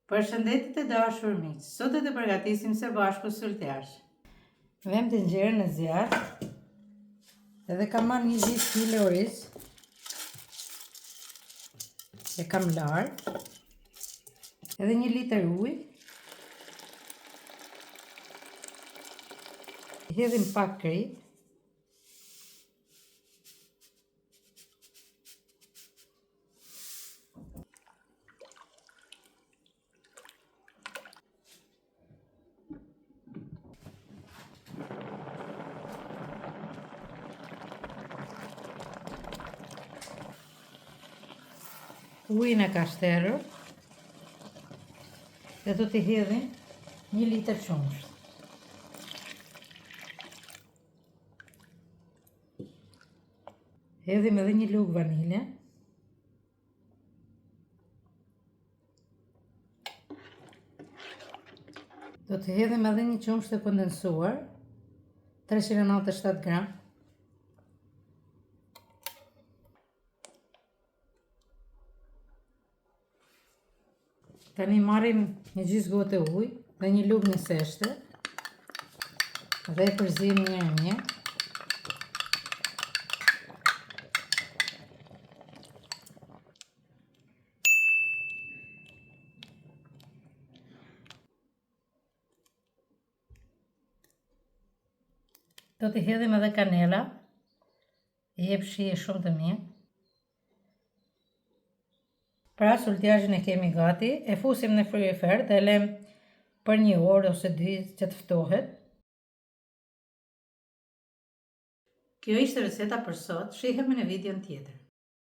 Përshëndetje të dashur miq, sot do të përgatisim së bashku sulteash. Vëm të nxjerrë në zjarr. Edhe kam marrë një 10 kg oriz. E kam larë. Edhe 1 litër ujë. Hedhim pak krip. Ujin e ka shterur dhe do t'i hedhim 1 litër qumësht. Hedhim edhe 1 lugë vanilje. Do t'i hedhim edhe 1 qumësht të kondensuar, 397 gram. Tani marrim një gjysmë gote ujë dhe 1 lugë meseshte dhe e përzim mirë. Do t'i hedhim edhe kanela, i jep shije shumë të mirë. Pra sulteazhin e kemi gati, e fusim në frigorifer dhe lëm për 1 orë ose 2 që të ftohet. Kjo ishte receta për sot, shihemi në videon tjetër.